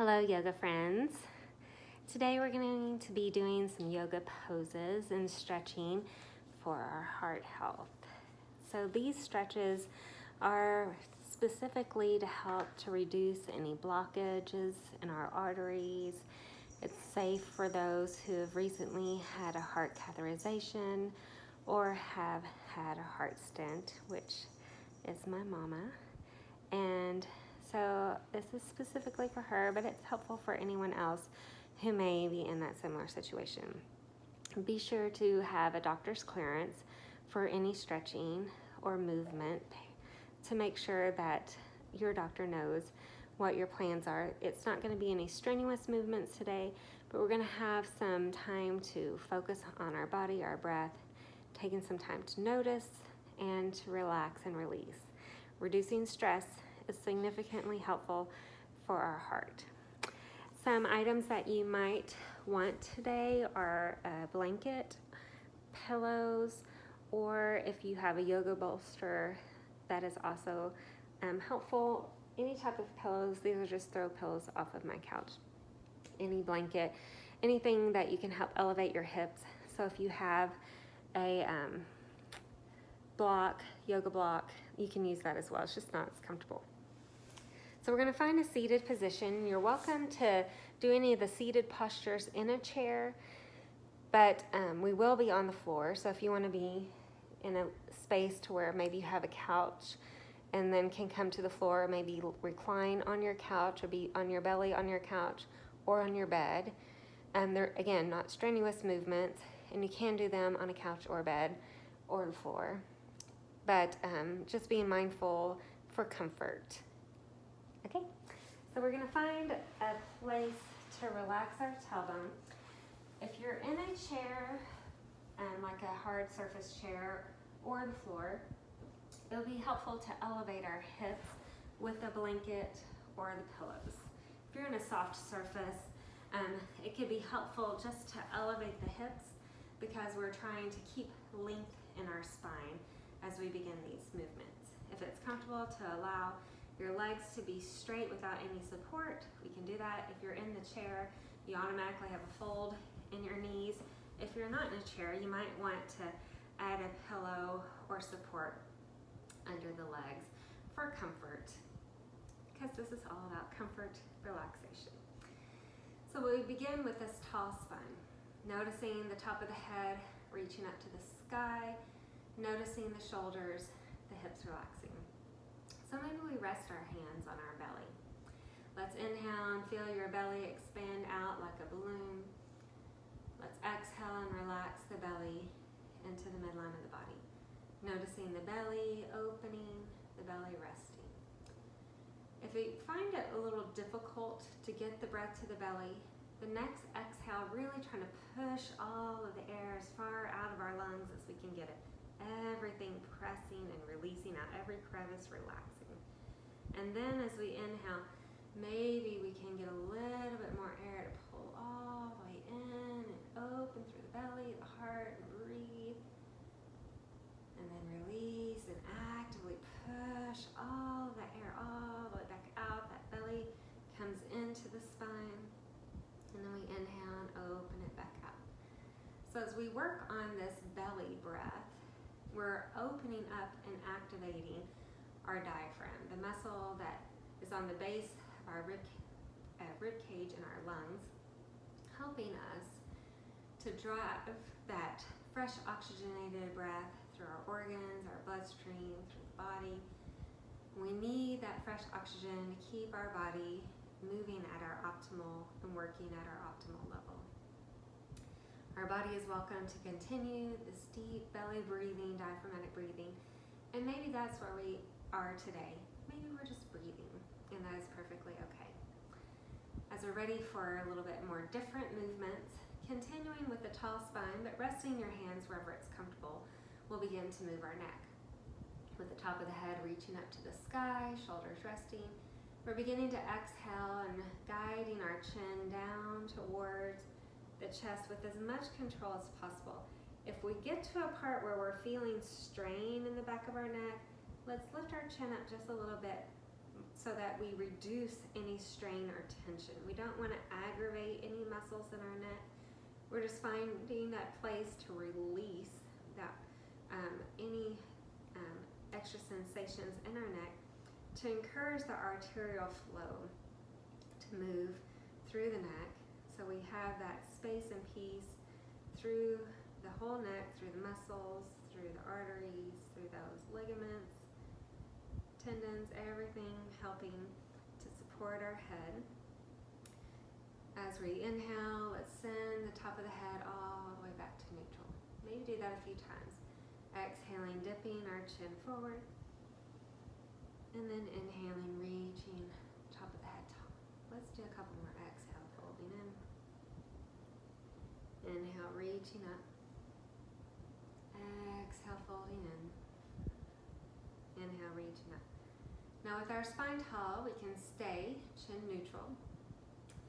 Hello, yoga friends. Today we're going to be doing some yoga poses and stretching for our heart health. So these stretches are specifically to help to reduce any blockages in our arteries. It's safe for those who have recently had a heart catheterization or have had a heart stent, which is my mama. And so this is specifically for her, but it's helpful for anyone else who may be in that similar situation. Be sure to have a doctor's clearance for any stretching or movement to make sure that your doctor knows what your plans are. It's not going to be any strenuous movements today, but we're going to have some time to focus on our body, our breath, taking some time to notice and to relax and release. Reducing stress is significantly helpful for our heart. Some items that you might want today are a blanket, pillows, or if you have a yoga bolster, that is also helpful. Any type of pillows, these are just throw pillows off of my couch. Any blanket, anything that you can help elevate your hips. So if you have a yoga block, you can use that as well. It's just not as comfortable. So we're going to find a seated position. You're welcome to do any of the seated postures in a chair, but we will be on the floor. So if you want to be in a space to where maybe you have a couch and then can come to the floor, maybe recline on your couch or be on your belly on your couch or on your bed. They're, again, not strenuous movements, and you can do them on a couch or bed or the floor, but just being mindful for comfort. Okay, so we're going to find a place to relax our tailbone. If you're in a chair, like a hard surface chair or the floor, it'll be helpful to elevate our hips with a blanket or the pillows. If you're in a soft surface, it could be helpful just to elevate the hips because we're trying to keep length in our spine as we begin these movements. If it's comfortable to allow your legs to be straight without any support, we can do that. If you're in the chair, you automatically have a fold in your knees. If you're not in a chair, you might want to add a pillow or support under the legs for comfort, because this is all about comfort, relaxation. So we begin with this tall spine, noticing the top of the head reaching up to the sky, noticing the shoulders, the hips relaxing. So maybe we rest our hands on our belly. Let's inhale and feel your belly expand out like a balloon. Let's exhale and relax the belly into the midline of the body. Noticing the belly opening, the belly resting. If we find it a little difficult to get the breath to the belly, the next exhale, really trying to push all of the air as far out of our lungs as we can get it. Everything pressing and releasing out, every crevice relaxing. And then as we inhale, maybe we can get a little bit more air to pull all the way in and open through the belly, the heart, and breathe. And then release and actively push all the air all the way back out. That belly comes into the spine. And then we inhale and open it back out. So as we work on this belly breath, we're opening up and activating our diaphragm, the muscle that is on the base of our rib cage and our lungs, helping us to drive that fresh oxygenated breath through our organs, our bloodstream, through the body. We need that fresh oxygen to keep our body moving at our optimal and working at our optimal level. Our body is welcome to continue this deep belly breathing, diaphragmatic breathing, and maybe that's where we are today. Maybe we're just breathing, and that is perfectly okay. As we're ready for a little bit more different movements, continuing with the tall spine, but resting your hands wherever it's comfortable, we'll begin to move our neck. With the top of the head reaching up to the sky, shoulders resting, we're beginning to exhale and guiding our chin down towards the chest with as much control as possible. If we get to a part where we're feeling strain in the back of our neck, let's lift our chin up just a little bit so that we reduce any strain or tension. We don't want to aggravate any muscles in our neck. We're just finding that place to release that any extra sensations in our neck, to encourage the arterial flow to move through the neck, so we have that space and peace through the whole neck, through the muscles, through the arteries, through those ligaments, tendons, everything helping to support our head. As we inhale, let's send the top of the head all the way back to neutral. Maybe do that a few times. Exhaling, dipping our chin forward. And then inhaling, reaching top of the head tall. Let's do a couple more. Exhale, folding in. Inhale, reaching up. Exhale, folding in. Inhale, reaching up. Now with our spine tall, we can stay chin neutral.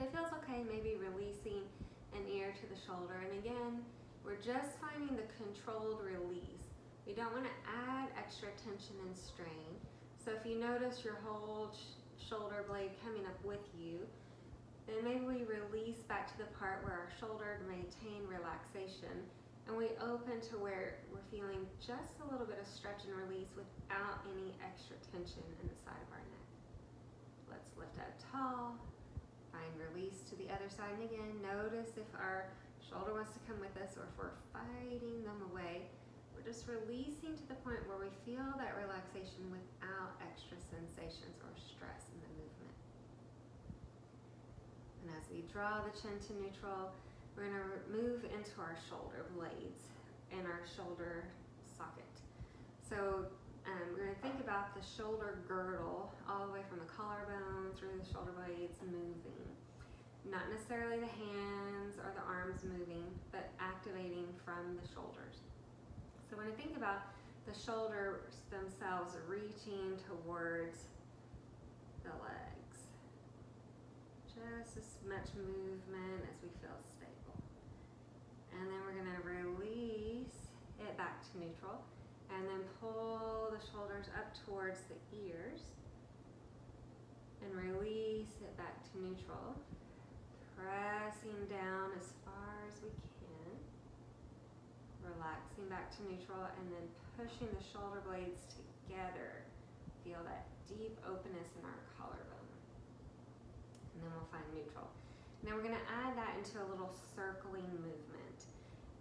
If it feels okay, maybe releasing an ear to the shoulder. And again, we're just finding the controlled release. We don't want to add extra tension and strain. So if you notice your whole shoulder blade coming up with you, then maybe we release back to the part where our shoulder maintain relaxation, and we open to where we're feeling just a little bit of stretch and release without any extra tension in the side of our neck. Let's lift up tall, find release to the other side, and again, notice if our shoulder wants to come with us or if we're fighting them away. We're just releasing to the point where we feel that relaxation without extra sensations or stress in the movement. And as we draw the chin to neutral, we're going to move into our shoulder blades and our shoulder socket. So we're going to think about the shoulder girdle all the way from the collarbone through the shoulder blades moving. Not necessarily the hands or the arms moving, but activating from the shoulders. So when I think about the shoulders themselves reaching towards the legs, just as much movement as we feel stable. And then we're going to release it back to neutral, and then pull the shoulders up towards the ears, and release it back to neutral, pressing down as far as we can, relaxing back to neutral, and then pushing the shoulder blades together. Feel that deep openness in our collarbone. And then we'll find neutral. Now we're going to add that into a little circling movement.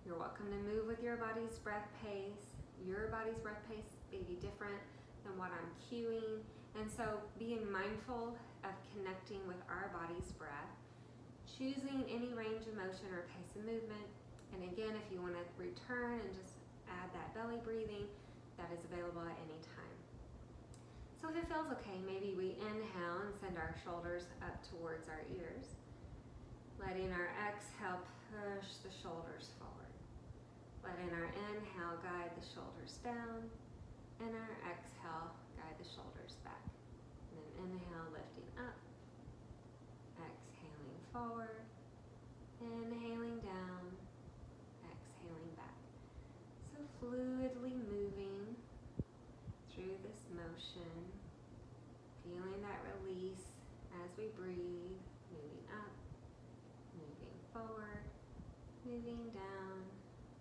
You're welcome to move with your body's breath pace. Your body's breath pace may be different than what I'm cueing. And so being mindful of connecting with our body's breath, choosing any range of motion or pace of movement. And again, if you want to return and just add that belly breathing, that is available at any time. So if it feels okay, maybe we inhale and send our shoulders up towards our ears, letting our exhale push the shoulders forward. Letting our inhale guide the shoulders down, and our exhale guide the shoulders back. And then inhale, lifting up, exhaling forward, inhaling down, exhaling back. So fluidly moving through this motion, feeling that release as we breathe, moving up, moving forward, moving down,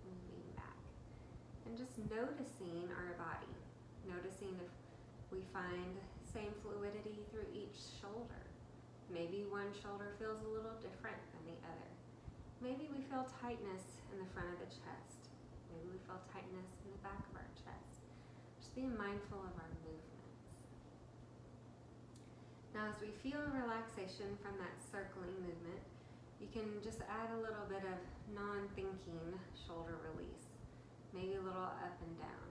moving back. And just noticing our body, noticing if we find same fluidity through each shoulder. Maybe one shoulder feels a little different than the other. Maybe we feel tightness in the front of the chest. Maybe we feel tightness in the back of our chest. Just being mindful of our movements. Now as we feel relaxation from that circling movement, you can just add a little bit of non-thinking shoulder release. Maybe a little up and down.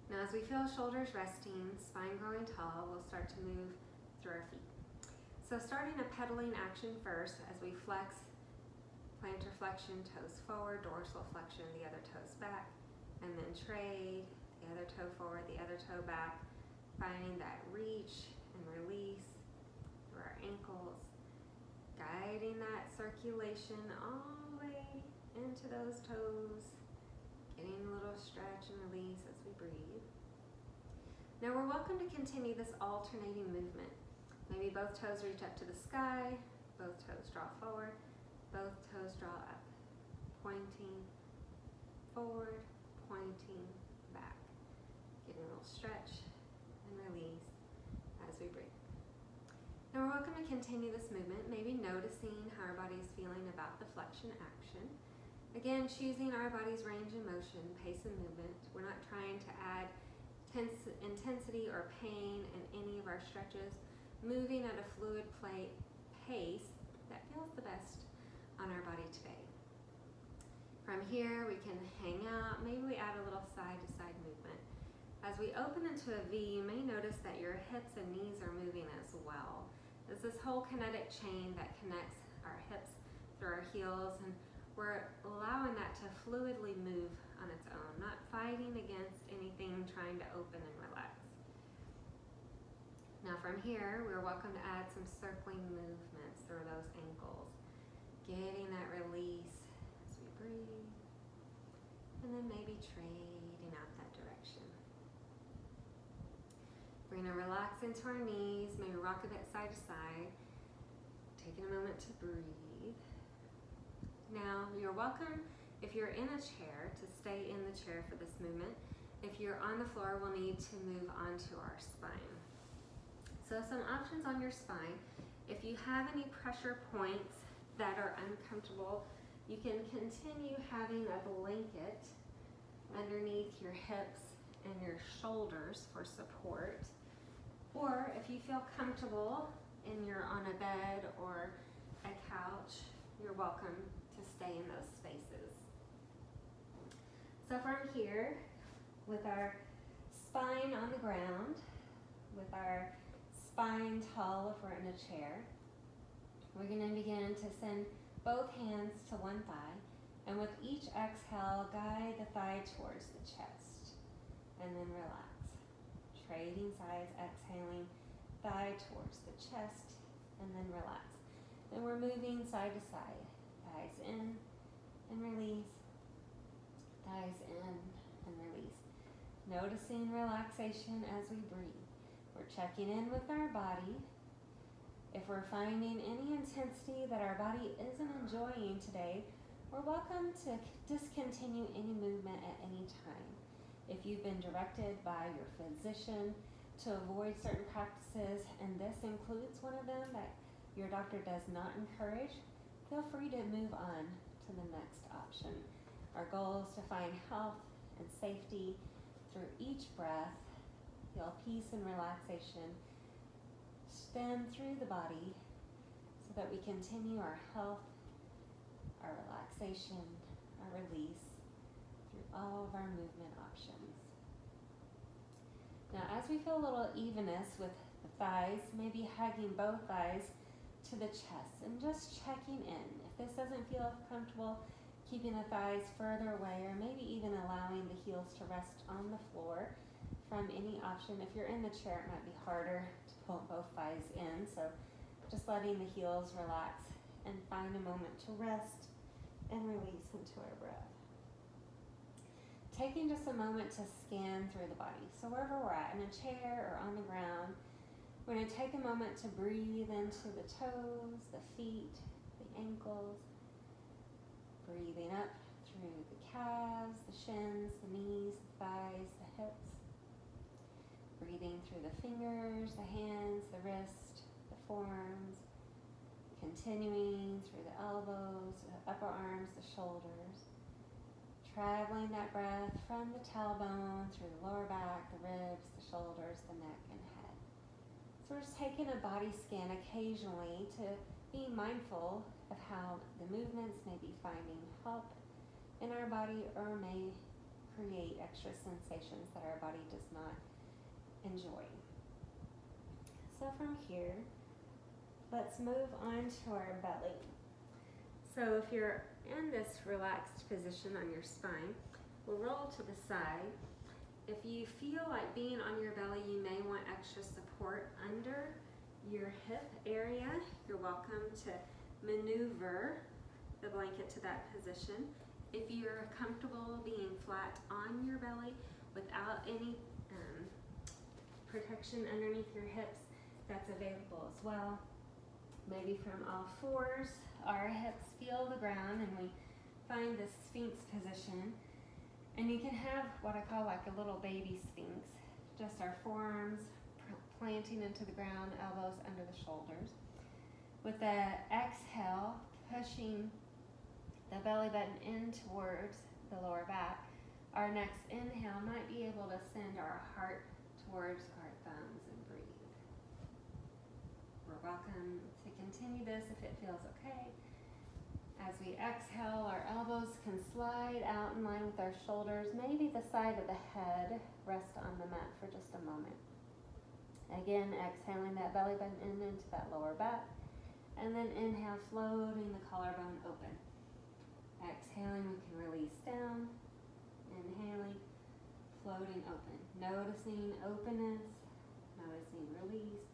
Now as we feel shoulders resting, spine growing tall, we'll start to move through our feet. So starting a pedaling action first as we flex, plantar flexion, toes forward, dorsal flexion, the other toes back, and then trade, the other toe forward, the other toe back, finding that reach and release through our ankles, guiding that circulation all the way into those toes, getting a little stretch and release as we breathe. Now we're welcome to continue this alternating movement. Maybe both toes reach up to the sky, both toes draw forward, both toes draw up, pointing forward, pointing back. Getting a little stretch and release as we breathe. Now we're welcome to continue this movement, maybe noticing how our body is feeling about the flexion action. Again, choosing our body's range of motion, pace and movement. We're not trying to add intensity or pain in any of our stretches. Moving at a fluid pace that feels the best on our body today. From here, we can hang out. Maybe we add a little side-to-side movement. As we open into a V, you may notice that your hips and knees are moving as well. There's this whole kinetic chain that connects our hips through our heels, and we're allowing that to fluidly move on its own, not fighting against anything, trying to open and relax. Now from here, we're welcome to add some circling movements through those ankles, getting that release as we breathe, and then maybe trading out that direction. We're going to relax into our knees, maybe rock a bit side to side, taking a moment to breathe. Now you're welcome, if you're in a chair, to stay in the chair for this movement. If you're on the floor, we'll need to move onto our spine. So some options on your spine. If you have any pressure points that are uncomfortable, you can continue having a blanket underneath your hips and your shoulders for support. Or if you feel comfortable and you're on a bed or a couch, you're welcome to stay in those spaces. So from here, with our spine on the ground, with our spine tall if we're in a chair, we're going to begin to send both hands to one thigh, and with each exhale, guide the thigh towards the chest, and then relax. Trading sides, exhaling, thigh towards the chest, and then relax. Then we're moving side to side, thighs in and release, thighs in and release. Noticing relaxation as we breathe. We're checking in with our body. If we're finding any intensity that our body isn't enjoying today, we're welcome to discontinue any movement at any time. If you've been directed by your physician to avoid certain practices, and this includes one of them that your doctor does not encourage, feel free to move on to the next option. Our goal is to find health and safety through each breath. Feel peace and relaxation extend through the body so that we continue our health, our relaxation, our release through all of our movement options. Now, as we feel a little evenness with the thighs, maybe hugging both thighs to the chest and just checking in. If this doesn't feel comfortable, keeping the thighs further away, or maybe even allowing the heels to rest on the floor from any option. If you're in the chair, it might be harder to pull both thighs in, so just letting the heels relax and find a moment to rest and release into our breath. Taking just a moment to scan through the body. So wherever we're at, in a chair or on the ground, we're going to take a moment to breathe into the toes, the feet, the ankles, breathing up through the calves, the shins, the knees, the thighs, the hips. Breathing through the fingers, the hands, the wrist, the forearms. Continuing through the elbows, the upper arms, the shoulders. Traveling that breath from the tailbone through the lower back, the ribs, the shoulders, the neck, and head. So we're just taking a body scan occasionally to be mindful of how the movements may be finding help in our body or may create extra sensations that our body does not enjoy. So from here, let's move on to our belly. So if you're in this relaxed position on your spine, we'll roll to the side. If you feel like being on your belly, you may want extra support under your hip area. You're welcome to maneuver the blanket to that position. If you're comfortable being flat on your belly without any protection underneath your hips, that's available as well. Maybe from all fours, our hips feel the ground and we find this sphinx position. And you can have what I call like a little baby sphinx, just our forearms planting into the ground, elbows under the shoulders. With the exhale, pushing the belly button in towards the lower back. Our next inhale might be able to send our heart towards our thumbs and breathe. We're welcome to continue this if it feels okay. As we exhale, our elbows can slide out in line with our shoulders. Maybe the side of the head rest on the mat for just a moment. Again, exhaling that belly button in into that lower back. And then inhale, floating the collarbone open. Exhaling, we can release down. Inhaling, floating open. Noticing openness, noticing release.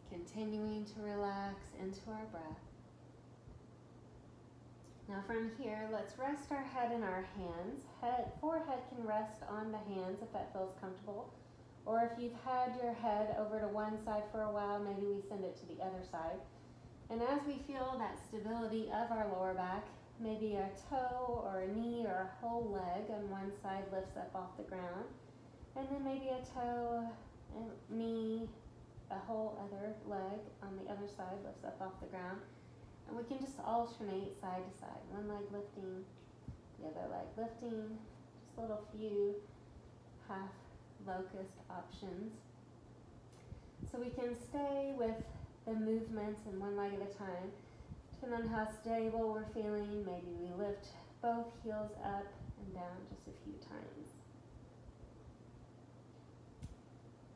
Continuing to relax into our breath. Now from here, let's rest our head in our hands. Forehead can rest on the hands if that feels comfortable. Or if you've had your head over to one side for a while, maybe we send it to the other side. And as we feel that stability of our lower back, maybe a toe or a knee or a whole leg on one side lifts up off the ground. And then maybe a toe, a knee, a whole other leg on the other side lifts up off the ground. And we can just alternate side to side. One leg lifting, the other leg lifting. Just a little few half locust options. So we can stay with the movements in one leg at a time. Depending on how stable we're feeling, maybe we lift both heels up and down just a few times.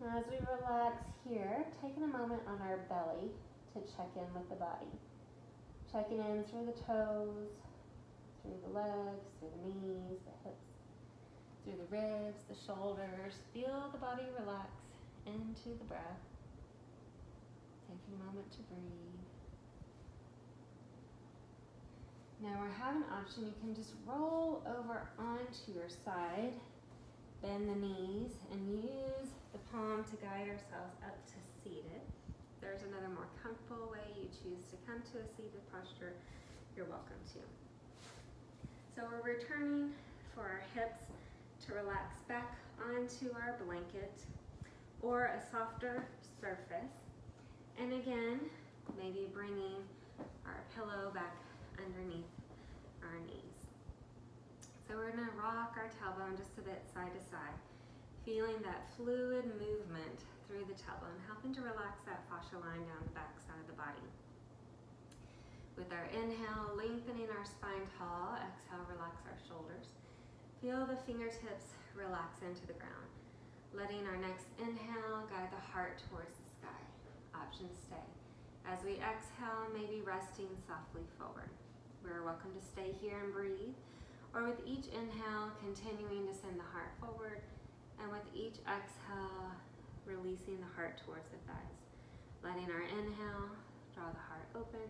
Now as we relax here, taking a moment on our belly to check in with the body. Checking in through the toes, through the legs, through the knees, the hips, through the ribs, the shoulders. Feel the body relax into the breath. Taking a moment to breathe. Now we have an option. You can just roll over onto your side, bend the knees, and use the palm to guide ourselves up to seated. If there's another more comfortable way you choose to come to a seated posture, you're welcome to. So we're returning for our hips to relax back onto our blanket or a softer surface. And again, maybe bringing our pillow back underneath our knees. So we're going to rock our tailbone just a bit side to side, feeling that fluid movement through the tailbone, helping to relax that fascia line down the back side of the body. With our inhale, lengthening our spine tall. Exhale, relax our shoulders. Feel the fingertips relax into the ground. Letting our next inhale guide the heart towards the sky. Options stay. As we exhale, maybe resting softly forward. We're welcome to stay here and breathe, or with each inhale, continuing to send the heart forward, and with each exhale, releasing the heart towards the thighs. Letting our inhale draw the heart open,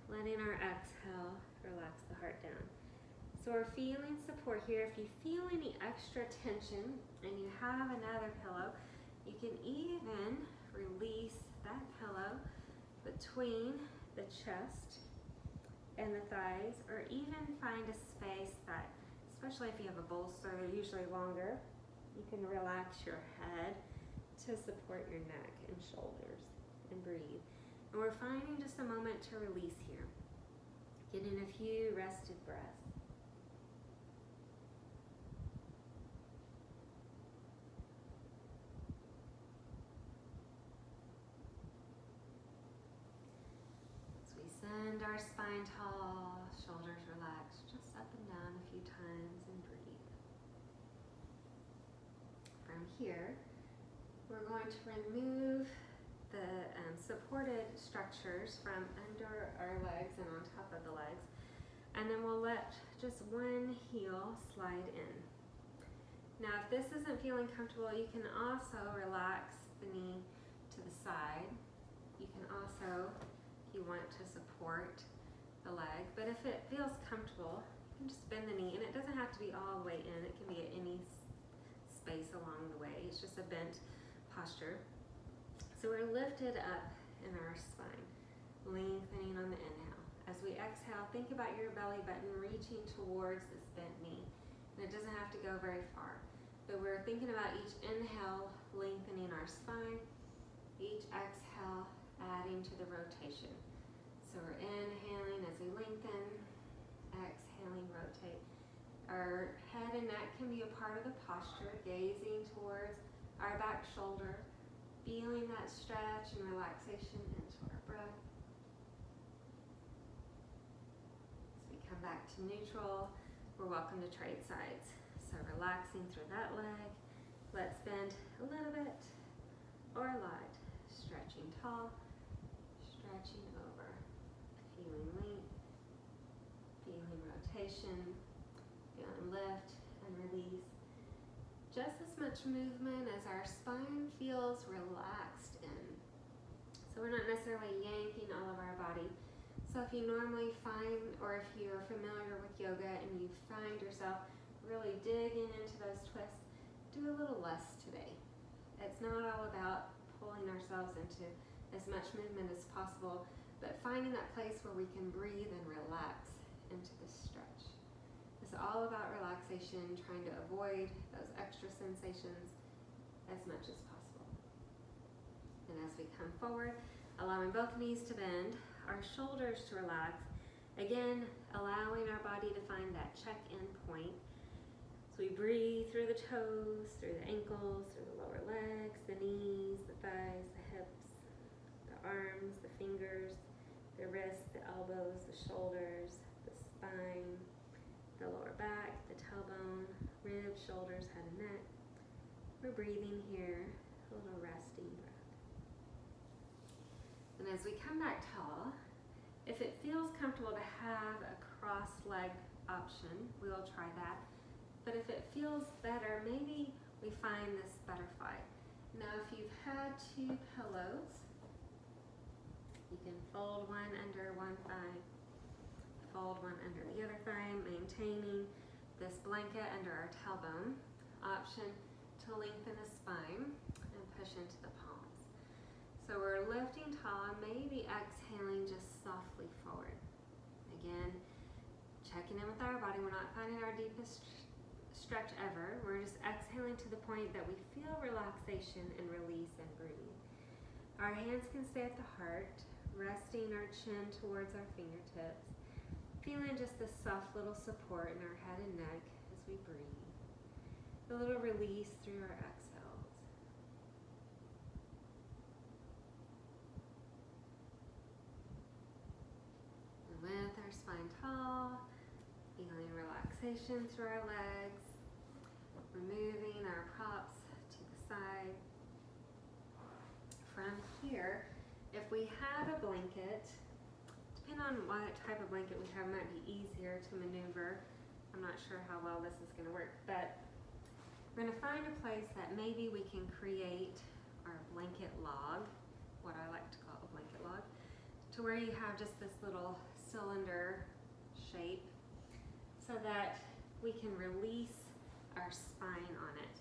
letting our exhale relax the heart down. So we're feeling support here. If you feel any extra tension and you have another pillow, you can even release that pillow between the chest and the thighs, or even find a space that, especially if you have a bolster, they're usually longer, you can relax your head to support your neck and shoulders and breathe. And we're finding just a moment to release here, getting a few rested breaths. Send our spine tall, shoulders relaxed, just up and down a few times and breathe. From here, we're going to remove the supported structures from under our legs and on top of the legs. And then we'll let just one heel slide in. Now, if this isn't feeling comfortable, you can also relax the knee to the side. You can also, if you want to support the leg, but if it feels comfortable, you can just bend the knee, and it doesn't have to be all the way in. It can be at any space along the way. It's just a bent posture. So we're lifted up in our spine, lengthening on the inhale. As we exhale, think about your belly button reaching towards this bent knee. And it doesn't have to go very far. But we're thinking about each inhale lengthening our spine, each exhale adding to the rotation. So we're inhaling as we lengthen, exhaling, rotate. Our head and neck can be a part of the posture, gazing towards our back shoulder, feeling that stretch and relaxation into our breath. As we come back to neutral, we're welcome to trade sides. So relaxing through that leg. Let's bend a little bit or light. Stretching tall, stretching over. Feeling length, feeling rotation, feeling lift and release. Just as much movement as our spine feels relaxed in. So we're not necessarily yanking all of our body. So if you normally find, or if you're familiar with yoga and you find yourself really digging into those twists, do a little less today. It's not all about pulling ourselves into as much movement as possible, but finding that place where we can breathe and relax into the stretch. It's all about relaxation, trying to avoid those extra sensations as much as possible. And as we come forward, allowing both knees to bend, our shoulders to relax, again, allowing our body to find that check-in point. So we breathe through the toes, through the ankles, through the lower legs, the knees, the thighs, the hips, the arms, the fingers, the wrists, the elbows, the shoulders, the spine, the lower back, the tailbone, ribs, shoulders, head and neck. We're breathing here, a little resting breath. And as we come back tall, if it feels comfortable to have a cross-leg option, we'll try that. But if it feels better, maybe we find this butterfly. Now if you've had two pillows, you can fold one under one thigh, fold one under the other thigh, maintaining this blanket under our tailbone. Option to lengthen the spine and push into the palms. So we're lifting tall, maybe exhaling just softly forward. Again, checking in with our body. We're not finding our deepest stretch ever. We're just exhaling to the point that we feel relaxation and release and breathe. Our hands can stay at the heart, resting our chin towards our fingertips. Feeling just this soft little support in our head and neck as we breathe. A little release through our exhales. And with our spine tall, feeling relaxation through our legs. Removing our props to the side. From here, if we have a blanket, depending on what type of blanket we have, it might be easier to maneuver. I'm not sure how well this is going to work, but we're going to find a place that maybe we can create our blanket log, what I like to call a blanket log, to where you have just this little cylinder shape so that we can release our spine on it.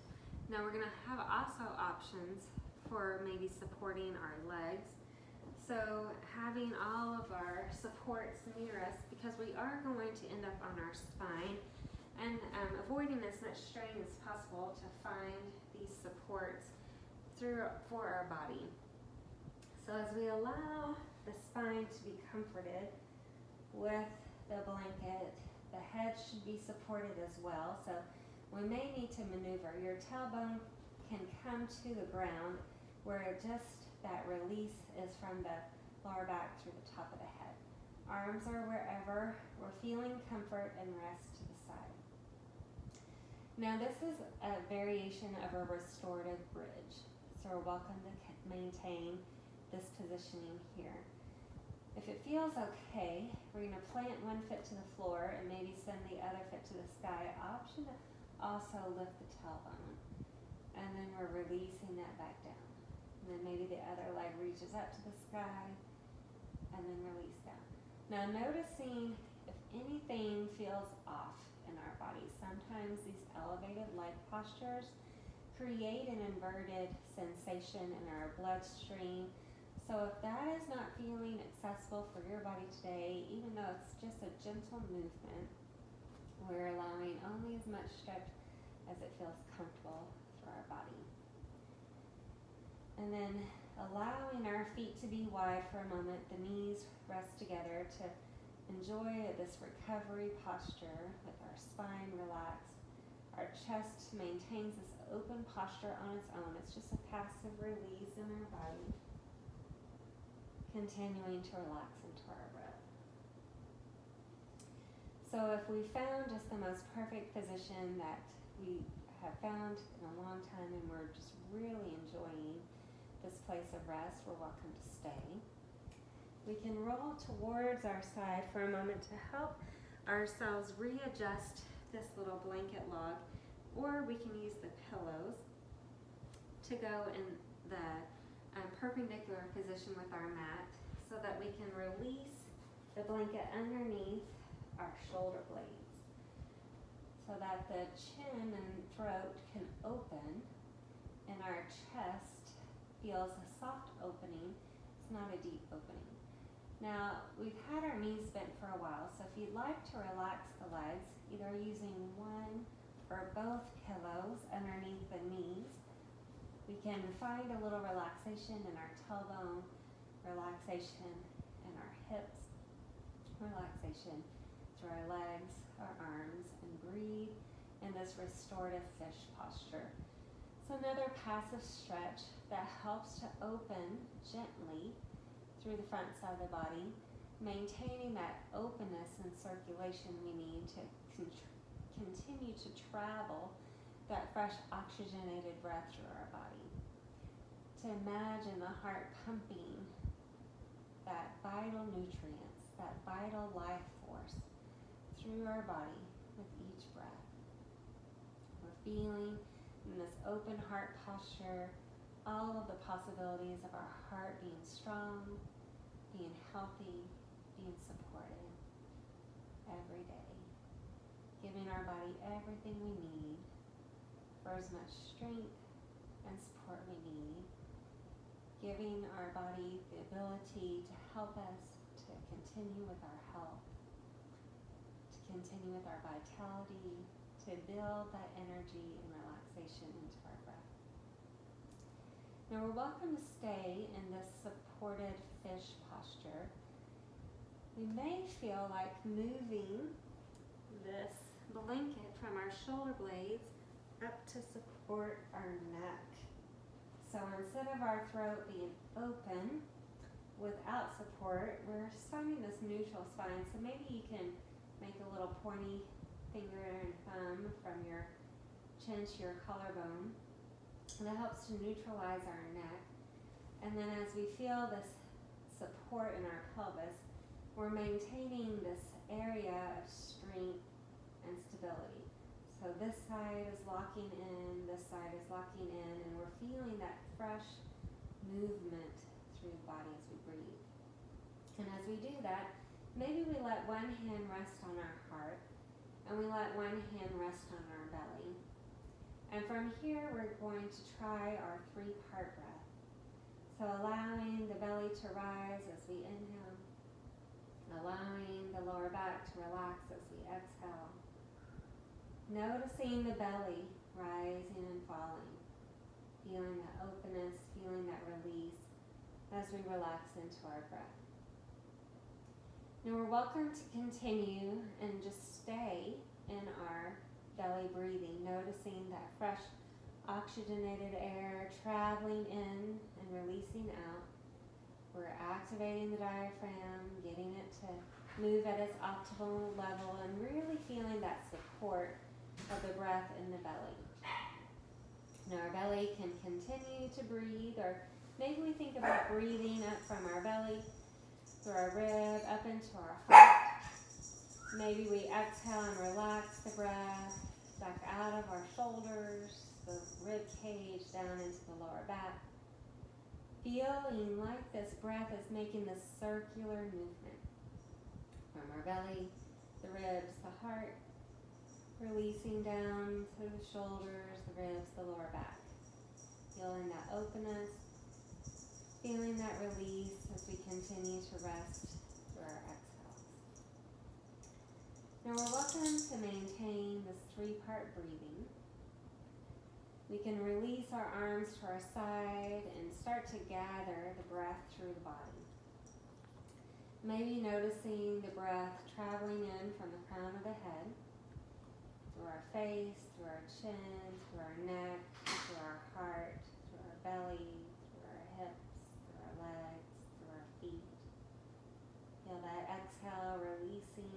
Now we're going to have also options for maybe supporting our legs. So having all of our supports near us, because we are going to end up on our spine, and avoiding as much strain as possible to find these supports for our body. So as we allow the spine to be comforted with the blanket, the head should be supported as well. So we may need to maneuver. Your tailbone can come to the ground where just that release is from the lower back through the top of the head. Arms are wherever. We're feeling comfort and rest to the side. Now this is a variation of a restorative bridge. So we're welcome to maintain this positioning here. If it feels okay, we're going to plant one foot to the floor and maybe send the other foot to the sky. Option to also lift the tailbone. And then we're releasing that back down. And then maybe the other leg reaches up to the sky and then release down. Now noticing if anything feels off in our body. Sometimes these elevated leg postures create an inverted sensation in our bloodstream. So if that is not feeling accessible for your body today, even though it's just a gentle movement, we're allowing only as much stretch as it feels comfortable for our body. And then allowing our feet to be wide for a moment, the knees rest together to enjoy this recovery posture with our spine relaxed. Our chest maintains this open posture on its own. It's just a passive release in our body, continuing to relax into our breath. So if we found just the most perfect position that we have found in a long time and we're just really enjoying this place of rest, we're welcome to stay. We can roll towards our side for a moment to help ourselves readjust this little blanket log, or we can use the pillows to go in the perpendicular position with our mat so that we can release the blanket underneath our shoulder blades so that the chin and throat can open and our chest feels a soft opening. It's not a deep opening. Now, we've had our knees bent for a while, so if you'd like to relax the legs, either using one or both pillows underneath the knees, we can find a little relaxation in our tailbone, relaxation in our hips, relaxation through our legs, our arms, and breathe in this restorative fish posture. So another passive stretch that helps to open gently through the front side of the body, maintaining that openness and circulation we need to continue to travel that fresh oxygenated breath through our body. To imagine the heart pumping that vital nutrients, that vital life force through our body with each breath. We're feeling in this open heart posture all of the possibilities of our heart being strong, being healthy, being supported every day, giving our body everything we need for as much strength and support we need, giving our body the ability to help us to continue with our health, to continue with our vitality, to build that energy and relaxation into our breath. Now we're welcome to stay in this supported fish posture. We may feel like moving this blanket from our shoulder blades up to support our neck. So instead of our throat being open without support, we're finding this neutral spine. So maybe you can make a little pointy finger and thumb from your chin to your collarbone. And that helps to neutralize our neck. And then as we feel this support in our pelvis, we're maintaining this area of strength and stability. So this side is locking in, this side is locking in, and we're feeling that fresh movement through the body as we breathe. And as we do that, maybe we let one hand rest on our heart, and we let one hand rest on our belly. And from here, we're going to try our 3-part breath. So allowing the belly to rise as we inhale, allowing the lower back to relax as we exhale, noticing the belly rising and falling, feeling that openness, feeling that release as we relax into our breath. Now we're welcome to continue and just stay in our belly breathing, noticing that fresh oxygenated air traveling in and releasing out. We're activating the diaphragm, getting it to move at its optimal level, and really feeling that support of the breath in the belly. Now our belly can continue to breathe, or maybe we think about breathing up from our belly, through our rib, up into our heart. Maybe we exhale and relax the breath back out of our shoulders, the rib cage down into the lower back. Feeling like this breath is making this circular movement from our belly, the ribs, the heart, releasing down to the shoulders, the ribs, the lower back. feeling that openness, feeling that release as we continue to rest through our exhales. Now we're welcome to maintain this 3-part breathing. We can release our arms to our side and start to gather the breath through the body. Maybe noticing the breath traveling in from the crown of the head, through our face, through our chin, through our neck, through our heart, through our belly, through our hips, through our legs, through our feet. Feel that exhale releasing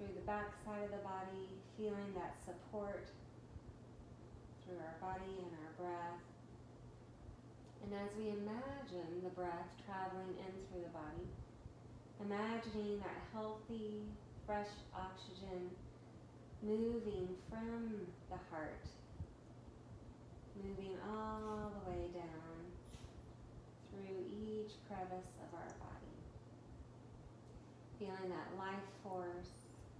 through the back side of the body, feeling that support through our body and our breath. And as we imagine the breath traveling in through the body, imagining that healthy, fresh oxygen moving from the heart, moving all the way down through each crevice of our body. Feeling that life force,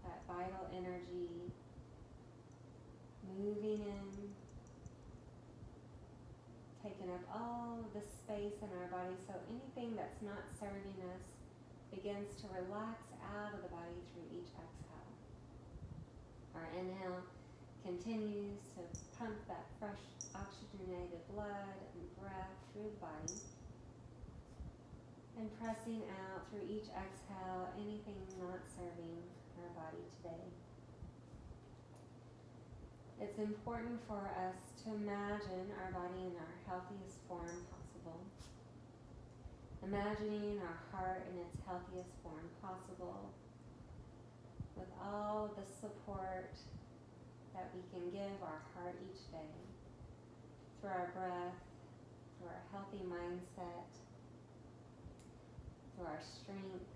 that vital energy moving in, taking up all of the space in our body, so anything that's not serving us begins to relax out of the body through each exhale. Our inhale continues to pump that fresh oxygenated blood and breath through the body, and pressing out through each exhale anything not serving our body today. It's important for us to imagine our body in our healthiest form possible. Imagining our heart in its healthiest form possible, with all the support that we can give our heart each day, through our breath, through our healthy mindset, through our strength,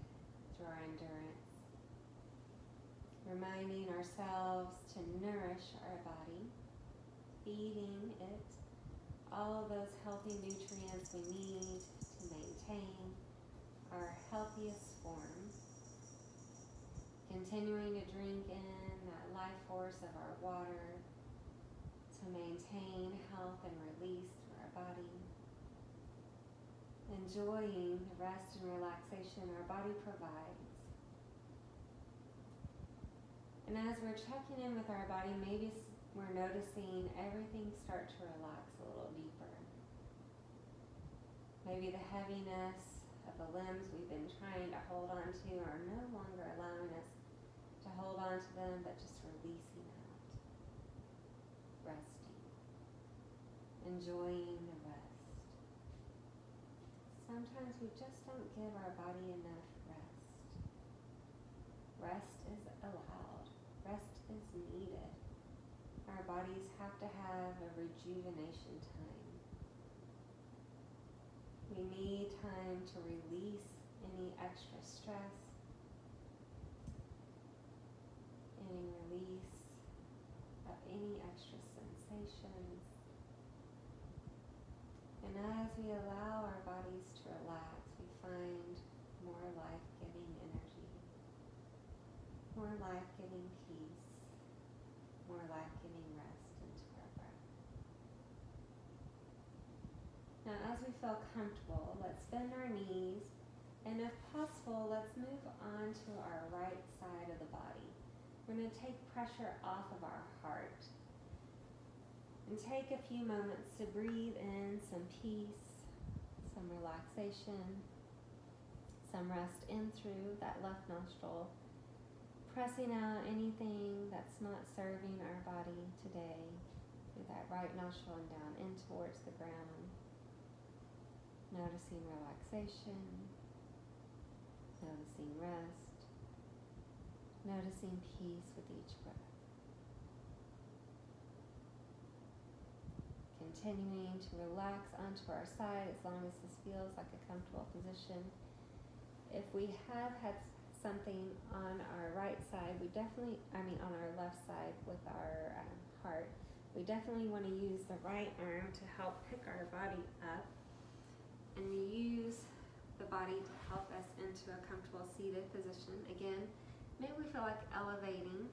through our endurance. Reminding ourselves to nourish our body, feeding it all of those healthy nutrients we need to maintain our healthiest form. Continuing to drink in that life force of our water to maintain health and release through our body. Enjoying the rest and relaxation our body provides. And as we're checking in with our body, maybe we're noticing everything start to relax a little deeper. Maybe the heaviness of the limbs we've been trying to hold on to are no longer allowing us to hold on to them, but just releasing out. Resting. Enjoying the rest. Sometimes we just don't give our body enough rest. Rest is allowed. Rest is needed. Our bodies have to have a rejuvenation time. We need time to release any extra stress, any release of any extra sensations. And as we allow our bodies to relax, we find more life-giving energy, more life-giving peace, more life-giving rest into our breath. Now, as we feel comfortable, let's bend our knees, and if possible, let's move on to our right side of the body. We're going to take pressure off of our heart and take a few moments to breathe in some peace, some relaxation, some rest in through that left nostril, pressing out anything that's not serving our body today through that right nostril and down in towards the ground. Noticing relaxation, noticing rest, noticing peace with each breath. Continuing to relax onto our side as long as this feels like a comfortable position. If we have had something on our right side, on our left side with our heart, we definitely want to use the right arm to help pick our body up, and we use the body to help us into a comfortable seated position. Again, maybe we feel like elevating.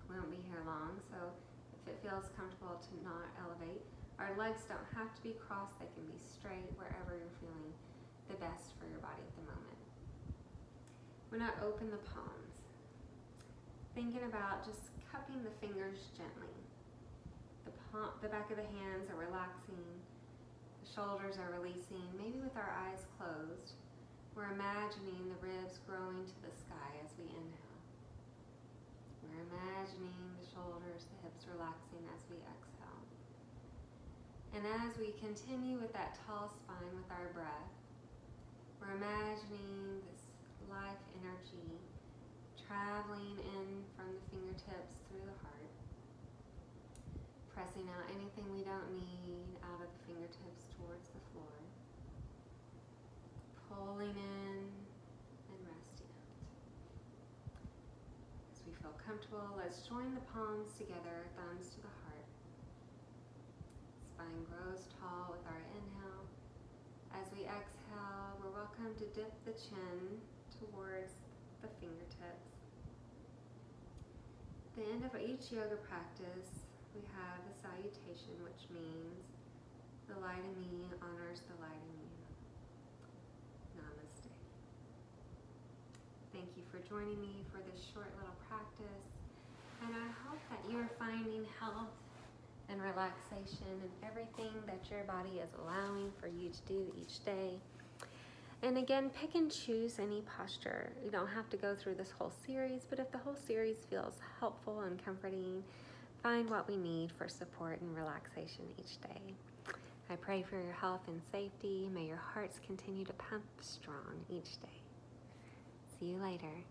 We won't be here long, so if it feels comfortable to not elevate, Our legs don't have to be crossed, they can be straight wherever you're feeling the best for your body at the moment. We're going to open the palms. Thinking about just cupping the fingers gently. The back of the hands are relaxing, the shoulders are releasing, maybe with our eyes closed. We're imagining the ribs growing to the sky as we inhale. We're imagining the shoulders, the hips relaxing as we exhale. And as we continue with that tall spine with our breath, we're imagining this life energy traveling in from the fingertips through the heart. Pressing out anything we don't need out of the fingertips towards the floor. Pulling in and resting out. As we feel comfortable, let's join the palms together, thumbs to the heart. Spine grows tall with our inhale. As we exhale, we're welcome to dip the chin towards the fingertips. At the end of each yoga practice, we have the salutation, which means the light in me honors the light in you. Namaste. Thank you for joining me for this short little practice, and I hope that you are finding health and relaxation and everything that your body is allowing for you to do each day. And again, pick and choose any posture. You don't have to go through this whole series, but if the whole series feels helpful and comforting, find what we need for support and relaxation each day. I pray for your health and safety. May your hearts continue to pump strong each day. See you later.